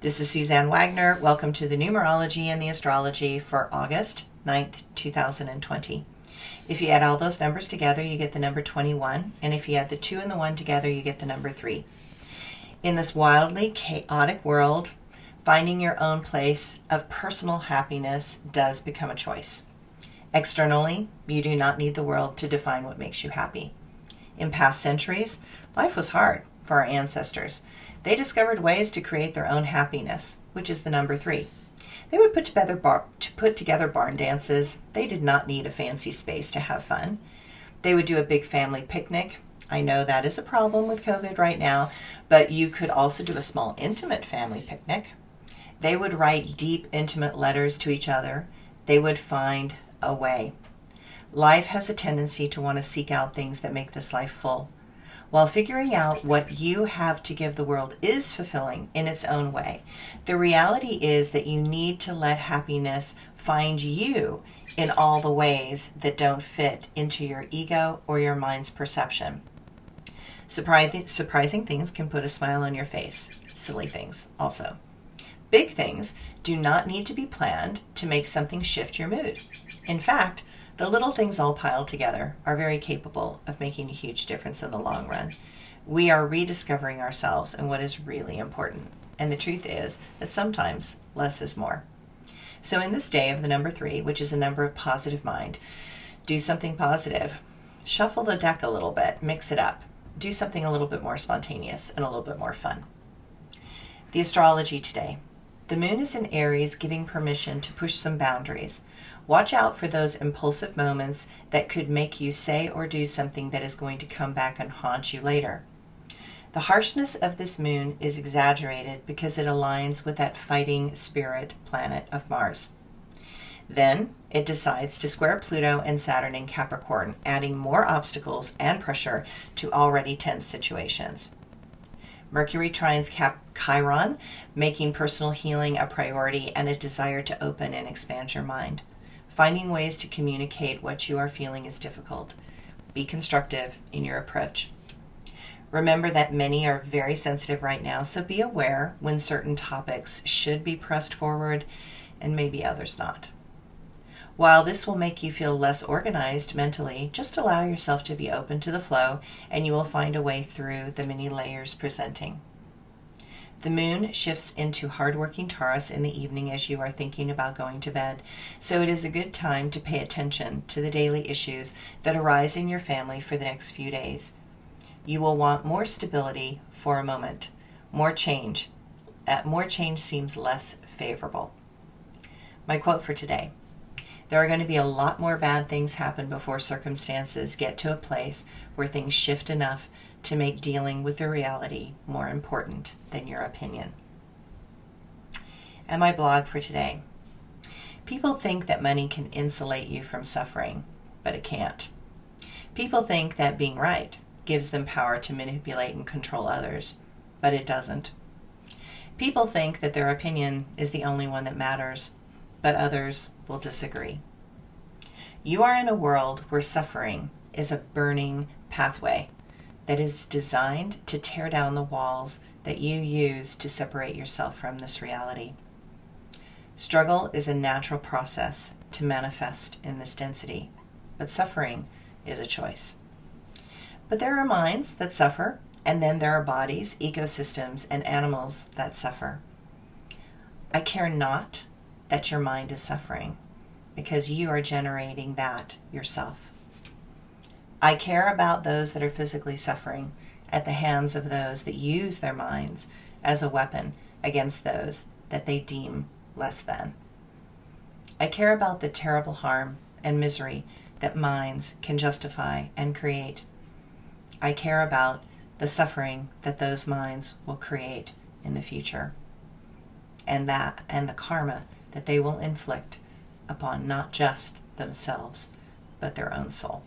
This is Suzanne Wagner. Welcome to the Numerology and the Astrology for August 9th, 2020. If you add all those numbers together, you get the number 21, and if you add the 2 and the 1 together, you get the number 3. In this wildly chaotic world, finding your own place of personal happiness does become a choice. Externally, you do not need the world to define what makes you happy. In past centuries, life was hard for our ancestors. They discovered ways to create their own happiness, which is the number 3. They would put together barn dances. They did not need a fancy space to have fun. They would do a big family picnic. I know that is a problem with COVID right now, but you could also do a small intimate family picnic. They would write deep, intimate letters to each other. They would find a way. Life has a tendency to want to seek out things that make this life full. While figuring out what you have to give the world is fulfilling in its own way, the reality is that you need to let happiness find you in all the ways that don't fit into your ego or your mind's perception. Surprising things can put a smile on your face. Silly things also. Big things do not need to be planned to make something shift your mood. In fact, the little things all piled together are very capable of making a huge difference in the long run. We are rediscovering ourselves and what is really important. And the truth is that sometimes less is more. So in this day of the number 3, which is a number of positive mind, do something positive. Shuffle the deck a little bit, mix it up. Do something a little bit more spontaneous and a little bit more fun. The astrology today. The moon is in Aries, giving permission to push some boundaries. Watch out for those impulsive moments that could make you say or do something that is going to come back and haunt you later. The harshness of this moon is exaggerated because it aligns with that fighting spirit planet of Mars. Then it decides to square Pluto and Saturn in Capricorn, adding more obstacles and pressure to already tense situations. Mercury trines Chiron, making personal healing a priority and a desire to open and expand your mind. Finding ways to communicate what you are feeling is difficult. Be constructive in your approach. Remember that many are very sensitive right now, so be aware when certain topics should be pressed forward and maybe others not. While this will make you feel less organized mentally, just allow yourself to be open to the flow and you will find a way through the many layers presenting. The moon shifts into hardworking Taurus in the evening as you are thinking about going to bed, so it is a good time to pay attention to the daily issues that arise in your family for the next few days. You will want more stability for a moment. More change seems less favorable. My quote for today. There are going to be a lot more bad things happen before circumstances get to a place where things shift enough to make dealing with the reality more important than your opinion. And my blog for today. People think that money can insulate you from suffering, but it can't. People think that being right gives them power to manipulate and control others, but it doesn't. People think that their opinion is the only one that matters, but others will disagree. You are in a world where suffering is a burning pathway that is designed to tear down the walls that you use to separate yourself from this reality. Struggle is a natural process to manifest in this density, but suffering is a choice. But there are minds that suffer, and then there are bodies, ecosystems, and animals that suffer. I care not that your mind is suffering, because you are generating that yourself. I care about those that are physically suffering at the hands of those that use their minds as a weapon against those that they deem less than. I care about the terrible harm and misery that minds can justify and create. I care about the suffering that those minds will create in the future, and the karma that they will inflict upon not just themselves, but their own soul.